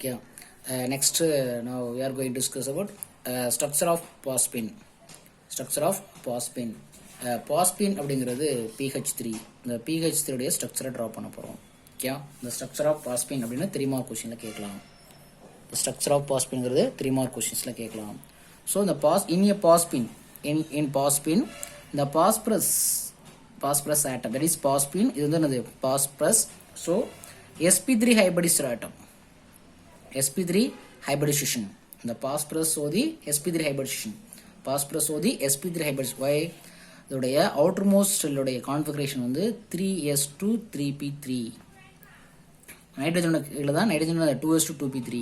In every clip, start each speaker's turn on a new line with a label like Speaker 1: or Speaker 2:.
Speaker 1: Okay. Next, now we are going to discuss about structure of phosphine. Structure of phosphine. Phosphine அப்படிங்கிறது pH3. இந்த pH3 உடைய ஸ்ட்ரக்சரை draw பண்ண போகிறோம். Okay, இந்த ஸ்ட்ரக்சர் ஆஃப் phosphine அப்படின்னு 3 மார்க் கொஸ்டினில் கேட்கலாம். ஸ்ட்ரக்சர் ஆஃப் phosphine-ங்கிறது 3 மார்க் கொஸ்டின்ஸில் கேட்கலாம். ஸோ இந்த in phosphine இந்த phosphorus atom, that is phosphine, இது வந்து என்னது phosphorus. So sp3 hybridized atom. sp3 hybridization. இந்த phosphorus ஓதி sp3 hybridization. phosphorus ஓதி sp3 hybridization. why? இதோடைய outermost cellோடைய configuration வந்து 3s2 3p3. நைட்ரஜனோட கீழே தான் நைட்ரஜனோட 2s2 2p3.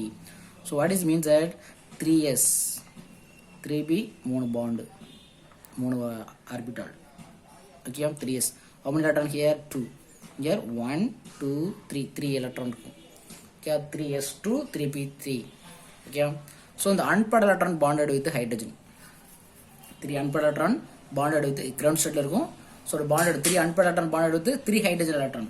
Speaker 1: so what is means that 3s 3p 3 bond 3 orbital. okay, 3s. how many electron here? 2. here 1 2 3 electron இருக்கும். okay, 3s2 3p3. okay, so the unpaired electron bonded with hydrogen. 3 unpaired electron bonded with ground state இருக்கும். so the bonded 3 unpaired electron bonded with 3 hydrogen electron.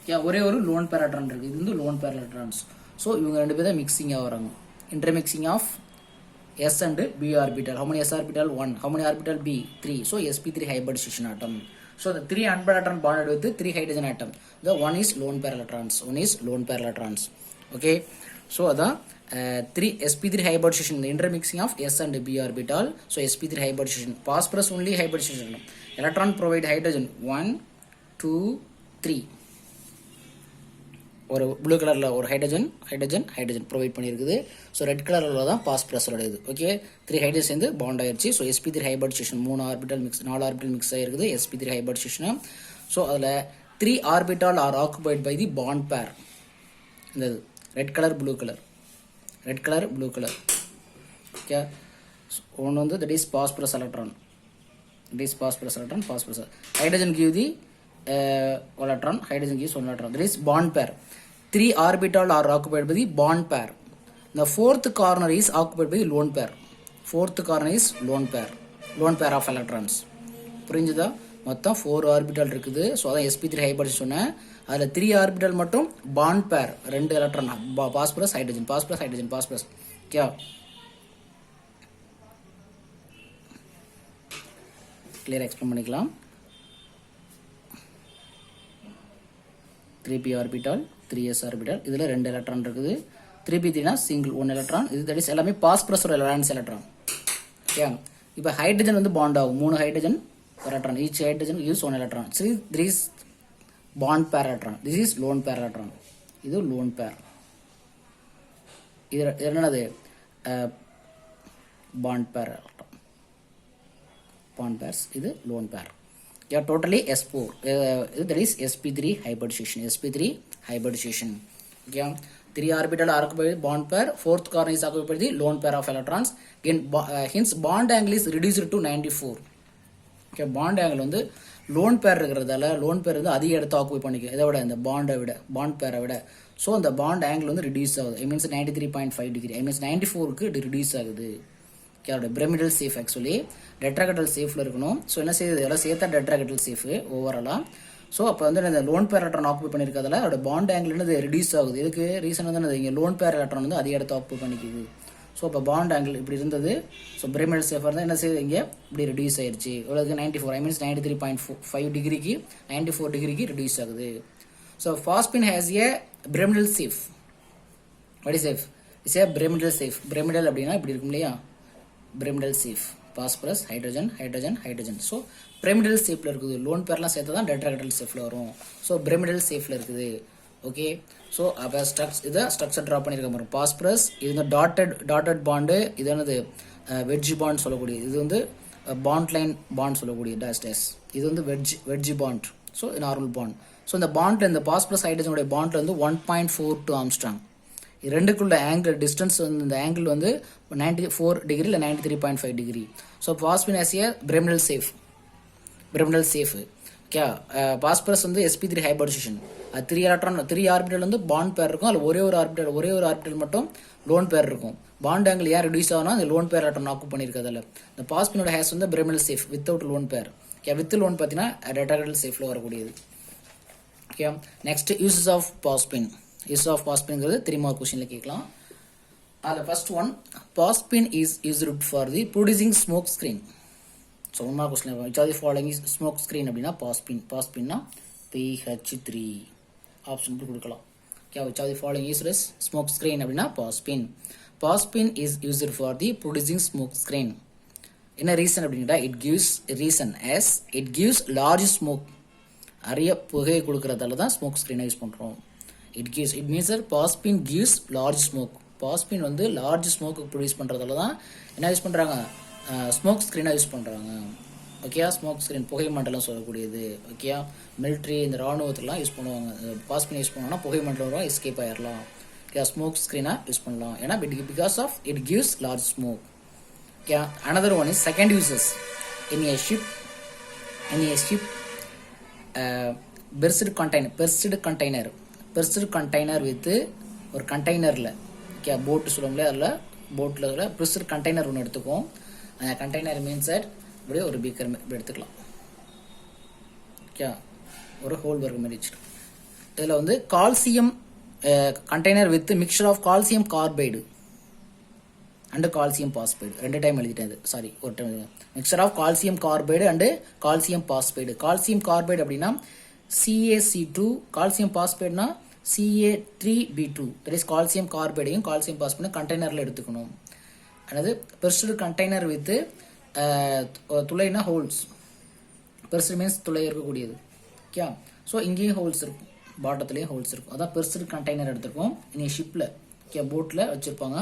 Speaker 1: okay, ஒரே ஒரு lone pair electron இருக்கு. இது வந்து lone pair electrons. so இவங்க ரெண்டு பேரும் mixing ஆவறாங்க. intermixing of s and b orbital. how many s orbital? 1. how many orbital? b 3. so sp3 hybridization atom. so the 3 unpaired electron bonded with 3 hydrogen atom. the one is lone pair electrons. okay, so the 3 sp3 hybridization, the intermixing of s and b orbital. so sp3 hybridization, phosphorus only hybridization. electron provide hydrogen 1 2 3. ஒரு blue கலரில் ஒரு hydrogen provide பண்ணியிருக்குது. So red கலரில் தான் பாஸ்பரஸோட இது. Okay, 3 hydrogen சேர்ந்து bond ஆயிடுச்சு. So sp3 hybridisation 4 orbital mix ஆகிருக்குது sp3 ஹைபிரிடைசேஷன். ஸோ அதில் 3 orbital are occupied by the bond pair. இந்த red colour blue colour. Okay, ஒன்று வந்து that is phosphorus electron. Hydrogen give the electron, hydrogen gives 1 electron. That is bond pair. 3 orbital are occupied by the bond pair. The fourth corner is occupied by the lone pair. Lone pair of electrons. புரிஞ்சுதா? மொத்தம் 4 orbital இருக்குது. So அதான் sp3 hybrid சொன்னேன். அதில் 3 orbital மட்டும் bond பேர், 2 electron, phosphorus hydrogen. Okay, clear explain பண்ணிக்கலாம். 3p orbital 3s orbital, இதில் 2 எலக்ட்ரான் இருக்குது. 3p3னா சிங்கிள் 1 எலக்ட்ரான். இது தட் இஸ் எல்லாமே பாஸ்பரஸோட வேலன்ஸ் எலக்ட்ரான். ஓகே, இப்போ ஹைட்ரஜன் வந்து பாண்ட் ஆகும். 3 hydrogen electron, each hydrogen use 1 electron. So this is bond பேர் electron, this is lone pair electron. இது லோன் பேர். இது என்னது? பாண்ட் பேர் எலக்ட்ரான், பாண்ட் பேர்ஸ். இது lone pair. Yeah, totally S4. That is sp3 hybridization. Okay, 3 orbital are occupied by bond pair. Fourth corner is occupied by the lone pair of electrons. Again, hence bond angle is reduced to 94. Okay, bond angle வந்து lone pair இருக்கிறதால lone pair வந்து அதிக இடத்தை occupy பண்ணிக்கும். இதை விட இந்த bond pair விட. ஸோ அந்த bond angle வந்து reduce ஆகுது. I means 93.5 degree. I means 94க்கு reduce ஆகுது. அதோட பிரமிடல் சேஃப் ஆக்சுவலி டெட்ராகட்டல் சேஃபில் இருக்கணும். ஸோ என்ன செய்யுது? இதெல்லாம் சேர்த்தா டெட்ராகட்டல் சேஃபு ஓவராலாக. ஸோ அப்போ வந்து இந்த லோன் பேர் எலக்ட்ரான் ஆக்குபை பண்ணியிருக்கிறதால அதோட பாண்ட் ஆங்கிள் வந்து ரிடியூஸ் ஆகுது. இதுக்கு ரீசன் வந்து இங்கே லோன் பேர் எலக்ட்ரான் வந்து அதிக இடத்த ஆக்குபை பண்ணிக்குது. ஸோ அப்போ பாண்ட் ஆங்கிள் இப்படி இருந்தது. ஸோ பிரமிடல் சேஃபாக இருந்தால் என்ன செய்யுது? இங்கே இப்படி ரிடியூஸ் ஆயிடுச்சு. இவ்வளோக்கு 94, I means 93.5 டிகிரிக்கு 94 டிகிரிக்கு ரிடியூஸ் ஆகுது. So phosphine has a pyramidal safe. what is safe? It's a pyramidal safe. pyramidal அப்படின்னா இப்படி இருக்கும் இல்லையா? pyramidal safe, phosphorus hydrogen. So pyramidal சேஃப்ல இருக்குது. லோன் பேர்லாம் சேர்த்து தான் டெட்ராகட்டல் சேஃப்ல வரும். ஸோ pyramidal சேஃப்ல இருக்குது. ஓகே, ஸோ அப்போ இதை ஸ்ட்ரக்சர் ட்ரா பண்ணியிருக்க மாதிரி பாஸ்பரஸ். இது வந்து டாட்டட் பாண்டு. இது வந்து வெட்ஜ் பாண்ட் சொல்லக்கூடிய, இது வந்து பாண்ட் லைன் பாண்ட் சொல்லக்கூடிய டேஸ். இது வந்து wedge bond. So normal bond. So இந்த பாண்டில் இந்த பாஸ்பரஸ் ஹைட்ரஜனுடைய பாண்டில் வந்து 1.42 ஆம்ஸ்ட்ராங். ரெண்டுக்குள்ள ஆங்கிள் டிஸ்டன்ஸ் வந்து இந்த ஆங்கிள் வந்து 94 டிகிரி இல்லை 93.5 degree. So phosphine has a pyramidal safe. Okay, phosphorus வந்து sp3 ஹைபிரிடைசேஷன். அது 3 ஆர்பிட்டல் வந்து பாண்ட் பேர் இருக்கும். அதில் ஒரே ஒரு ஆர்பிட்டல் மட்டும் லோன் பேர் இருக்கும். பாண்ட் ஆங்கிள் ஏன் ரிடியூஸ் ஆகுனா அந்த லோன் பேர் எலக்ட்ரான் ஆக்குபை பண்ணியிருக்கிறதால. இந்த பாஸ்பினோட ஹேஸ் வந்து pyramidal safe without lone pair. Okay, with lone பார்த்தீங்கன்னா டெட்ராகட்டல் சேஃப்ல வரக்கூடியது. Okay, next uses of phosphine. Use of பாஸ்பின்ங்கிறது 3 மார்க் கொஸ்டின்ல கேட்கலாம். அதில் first one, phosphine is used for the producing smoke screen. So 1 mark question, which are the following is smoke screen அப்படின்னா phosphine. பாஸ்பின்னா PH3 option கொடுக்கலாம். Okay, which are the following is smoke screen அப்படின்னா phosphine. Phosphine is used for the producing smoke screen. என்ன reason அப்படின்னா, it gives reason as it gives large smoke. நிறைய புகையை கொடுக்கறதால தான் smoke ஸ்க்ரீனை யூஸ் பண்ணுறோம். It means phosphine gives large smoke. Phosphine வந்து large smoke produce பண்ணுறதால தான் என்ன யூஸ் பண்ணுறாங்க, ஸ்மோக் ஸ்க்ரீனாக யூஸ் பண்ணுறாங்க. ஓகே, ஸ்மோக் ஸ்க்ரீன் புகை மண்டலம் சொல்லக்கூடியது. ஓகே, மிலிட்ரி இந்த ராணுவத்துலாம் யூஸ் பண்ணுவாங்க. பாஸ்பின் யூஸ் பண்ணுவாங்கன்னா புகை மண்டலம் எஸ்கேப் ஆயிடலாம். ஓகே, ஸ்மோக் ஸ்க்ரீனாக யூஸ் பண்ணலாம். ஏன்னா because of it gives large smoke. Okay, another one is second uses in a ship. Burst container with ஒரு கண்டெய்னர்ல, ஓகே, போட் சொல்லுவாங்களே, அதில் போட்டில் ப்ரெஸ்டு கண்டெய்னர் ஒன்று எடுத்துக்கும். அந்த கண்டெய்னர் மீன்ஸ் இப்படியே ஒரு பீக்கர் எடுத்துக்கலாம். ஓகே, ஒரு ஹோல் வர்க்க மாதிரி வச்சுக்கலாம். இதில் வந்து calcium container with mixture of calcium carbide and calcium phosphide. 2 time எழுதிட்டேன், சாரி, ஒரு time. Mixture of calcium carbide and calcium phosphide. Calcium carbide அப்படின்னா CaC2, கால்சியம் பாஸ்பைடுனா Ca3B2. தட் இஸ் கால்சியம் கார்பைடையும் கால்சியம் பாஸ்பைடும் கண்டெய்னரில் எடுத்துக்கணும். அதாவது பெர்ஸ்டு கண்டெய்னர் வித் துளைனா ஹோல்ஸ். பெர்ஸ்டு மீன்ஸ் துளை இருக்கக்கூடியது. ஓகே, ஸோ இங்கேயும் ஹோல்ஸ் இருக்கும், பாட்டத்துலேயும் ஹோல்ஸ் இருக்கும். அதான் பெர்ஸ்டு கண்டெய்னர் எடுத்துருக்கோம். இனி ஷிப்பில், ஓகே, போட்டில் வச்சுருப்பாங்க.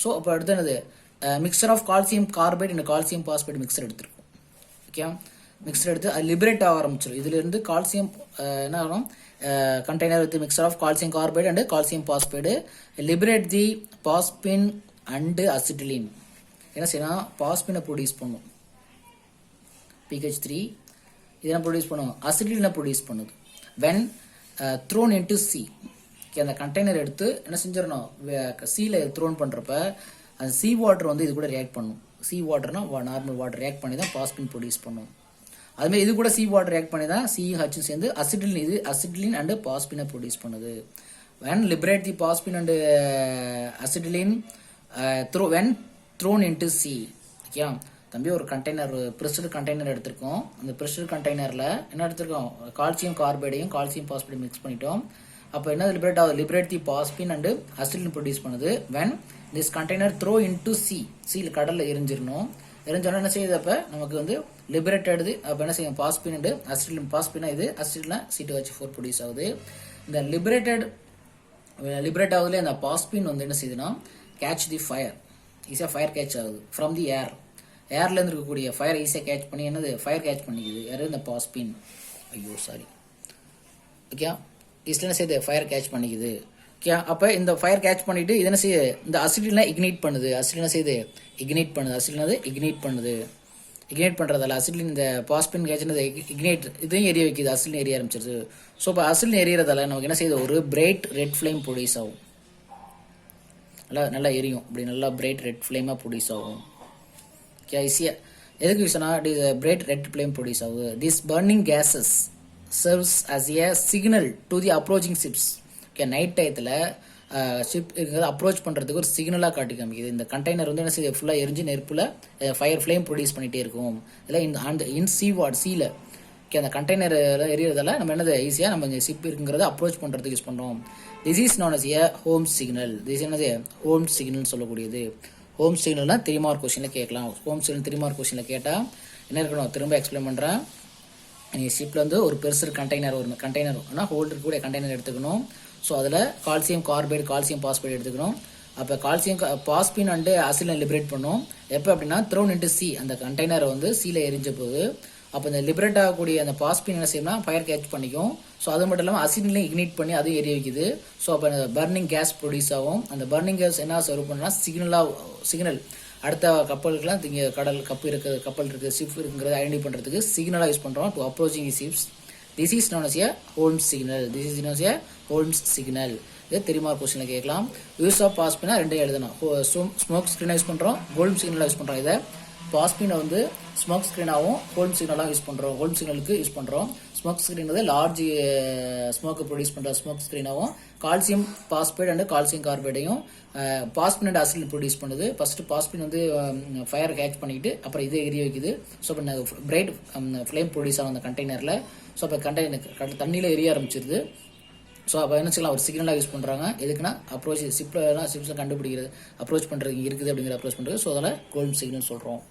Speaker 1: ஸோ அப்போ அடுத்து என்னது, mixture of calcium carbide and calcium phosphide mixture எடுத்துருக்கோம். ஓகே, மிக்சர் எடுத்து அது லிபரேட் ஆக ஆரம்பிச்சிடும். இதுலேருந்து கால்சியம் என்ன ஆகும், container with mixture of calcium carbide and calcium phosphide liberate the phosphine and acetylene. என்ன செய்யணும், பாஸ்பினை ப்ரொடியூஸ் பண்ணும். PH3 இதெல்லாம் ப்ரொடியூஸ் பண்ணும், அசிட்டிலினை ப்ரொடியூஸ் பண்ணுது. When thrown into sea. அந்த கண்டெய்னர் எடுத்து என்ன செஞ்சிடணும், சீல த்ரோன் பண்ணுறப்ப அந்த சி வாட்டர் வந்து இது கூட ரியாக்ட் பண்ணும். சி வாட்டர்னா நார்மல் வாட்டர் ரியாக்ட் பண்ணி தான் பாஸ்பின் ப்ரொடியூஸ் பண்ணும். அதுமாதிரி இது கூட சி வாட்டர் ரியாக்ட் பண்ணி தான் CH சேர்ந்து அசிட்டிலின், இது அசிட்டிலின் அண்டு பாஸ்பினை ப்ரொடியூஸ் பண்ணுது. When liberate the phosphine and acetylene when thrown into sea. Okay தம்பி, ஒரு கண்டெய்னர், ப்ரெஸ்டு கண்டெய்னர் எடுத்திருக்கோம். அந்த ப்ரெஸ்டு கண்டெய்னரில் என்ன எடுத்திருக்கோம், கால்சியம் கார்பைடையும் கால்சியம் பாஸ்பைடையும் மிக்ஸ் பண்ணிட்டோம். அப்போ என்ன லிபரேட் ஆகுது, liberate the phosphine and acetylene produce பண்ணுது. When this container throw into சீல கடலில் எரிஞ்சிடணும். எரிஞ்சோன்னா என்ன செய்யுது, அப்போ நமக்கு வந்து லிபரேட் ஆகுது. அப்போ என்ன செய்யும், பாஸ்பின் அண்டு அசிட்டிலின். பாஸ்பினா இது, அசிட்டிலினா C2H4 ப்ரொடியூஸ் ஆகுது. இந்த லிபரேட் ஆகுதுல அந்த பாஸ்பின் வந்து என்ன செய்யுதுன்னா கேட்ச் தி ஃபயர், ஈஸியாக ஃபயர் கேட்ச் ஆகுது ஃப்ரம் தி ஏர்லேருந்து இருக்கக்கூடிய ஃபயர் ஈஸியாக கேட்ச் பண்ணி என்னது ஃபயர் கேட்ச் பண்ணிக்குது. யார், இந்த பாஸ்பின். ஐயோ சாரி. ஓகே, இதில் என்ன செய்யுது, ஃபயர் கேட்ச் பண்ணிக்குது. ஓகே, அப்போ இந்த ஃபயர் கேட்ச் பண்ணிட்டு இது என்ன செய்யுது, இந்த அசிட்டிலினை இக்னைட் பண்ணுது. அசிட்டிலின் என்ன செய்யுது, இக்னைட் பண்ணுது. அசிட்டிலின் இக்னைட் பண்ணுது. இக்னைட் பண்ணுறதால அசிட்டிலின் இந்த பாஸ்பின் கேட்ச்னது இக்னைட் இதையும் எரிய வைக்குது. அசிட்டிலின் எரிய ஆரம்பிச்சிருது. ஸோ இப்போ அசிட்டிலின் எரியறதால நமக்கு என்ன செய்யுது, ஒரு பிரைட் ரெட் ஃப்ளேம் ப்ரொடியூஸ் ஆகும். நல்லா எரியும், அப்படி நல்லா பிரைட் ரெட் ஃப்ளேமாக ப்ரொடியூஸ் ஆகும். ஓகே, ஈஸியாக எதுக்கு யூஸ் ஆனால் பிரைட் ரெட் ஃப்ளேம் ப்ரொடியூஸ் ஆகுது. This burning cases serves as a signal to the approaching ships. Okay, night டயத்தில் ஷிப் இருக்கிறது அப்ரோச் பண்ணுறதுக்கு ஒரு சிக்னலாக காட்டி காமிக்குது. இந்த கண்டெய்னர் வந்து என்ன செய்யுது, ஃபுல்லாக எரிஞ்சு நெருப்பில் ஃபயர் ஃப்ளேம் ப்ரொடியூஸ் பண்ணிகிட்டே இருக்கும். இதில் இந்த அந்த சீல ஓகே, அந்த கண்டெய்னர் எரியறதால நம்ம என்னது ஈஸியாக நம்ம இந்த ஷிப் இருக்குங்கிறத அப்ரோச் பண்ணுறதுக்கு யூஸ் பண்ணுறோம். This is known as a home signal. This என்னது, ஹோம் சிக்னல் சொல்லக்கூடியது. ஹோம் சிக்னல்னா 3 மார்க் கொஸ்டினில் கேட்கலாம். ஹோம் சிக்னல் 3 மார்க் கொஸ்டினில் கேட்டால் என்ன இருக்கணும், திரும்ப எக்ஸ்பிளைன் பண்ணுறேன். ஷிப்பில் வந்து ஒரு பெருசு கண்டெய்னர், ஒரு கண்டெய்னர் ஆனால் ஹோல்டர் கூட கண்டெய்னர் எடுத்துக்கணும். ஸோ அதில் கால்சியம் கார்பைடு கால்சியம் பாஸ்பைடு எடுத்துக்கணும். அப்போ கால்சியம் பாஸ்பின் அண்டு அசிட்டிலினை லிபரேட் பண்ணும். எப்போ அப்படின்னா த்ரோன் இன்டு சி, அந்த கண்டெய்னரை வந்து சீல எரிஞ்ச போது அப்போ இந்த லிபரேட் ஆகக்கூடிய அந்த பாஸ்பின் என்ன செய்யணும்னா ஃபயர் கேட்ச் பண்ணிக்கும். ஸோ அது மட்டும் இல்லாமல் அசிட்டிலையும் இக்னைட் பண்ணி அதுவும் எரிய வைக்குது. ஸோ அப்போ பர்னிங் கேஸ் ப்ரொடியூஸ் ஆகும். அந்த பர்னிங் கேஸ் என்ன சர்வ் பண்ணால் சிக்னல் அடுத்த கப்பலுக்குலாம் இங்கே கப்பல் இருக்குது ஷிப் இருக்குங்கிறத ஐடென்டிஃபை பண்ணுறதுக்கு சிக்னலாக யூஸ் பண்ணுறோம். To approaching ships. This is known as a Holmes signal. இது 3 மார்க் கொஸ்டினில் கேட்கலாம். யூஸ் ஆஃப் பாஸ்பினா 2 எழுதணும். ஸ்மோக் ஸ்க்ரீனை யூஸ் பண்ணுறோம், ஹோல்ம்ஸ் சிக்னலாக யூஸ் பண்ணுறோம். இதை பாஸ்பினை வந்து ஸ்மோக் ஸ்க்ரீனாகவும் ஹோல்ம் சிக்னலாகவும் யூஸ் பண்ணுறோம். ஹோல்ம் சிக்னலுக்கு யூஸ் பண்ணுறோம். ஸ்மோக் ஸ்க்ரீன் வந்து லார்ஜ் ஸ்மோக்கை ப்ரொடியூஸ் பண்ணுற ஸ்மோக் ஸ்க்ரீனாகவும் கால்சியம் பாஸ்பேட் அண்ட் கால்சியம் கார்பேட்டையும் பாஸ்பின் அண்ட் அசிட் ப்ரொடியூஸ் பண்ணுது. ஃபர்ஸ்ட் பாஸ்பின் வந்து ஃபயர் கேட்ச் பண்ணிக்கிட்டு அப்புறம் இதை எரிய வைக்குது. ஸோ இப்போ பிரைட் ஃப்ளேம் ப்ரொடியூஸ் ஆகும் அந்த கண்டெய்னரில். ஸோ அப்போ கண்டெய்னர் தண்ணியில் எரிய ஆரம்பிச்சிருது. ஸோ அப்போ என்ன செய்யலாம், ஒரு சிக்னலாக யூஸ் பண்ணுறாங்க. எதுக்குன்னா அப்ரோச் சிப்ஸில் கண்டுபிடிக்கிறது, அப்ரோச் பண்ணுறது இருக்குது அப்படிங்கிற அப்ரோச் பண்ணுறது. ஸோ அதில் கோல்ம் சிக்னல் சொல்கிறோம்.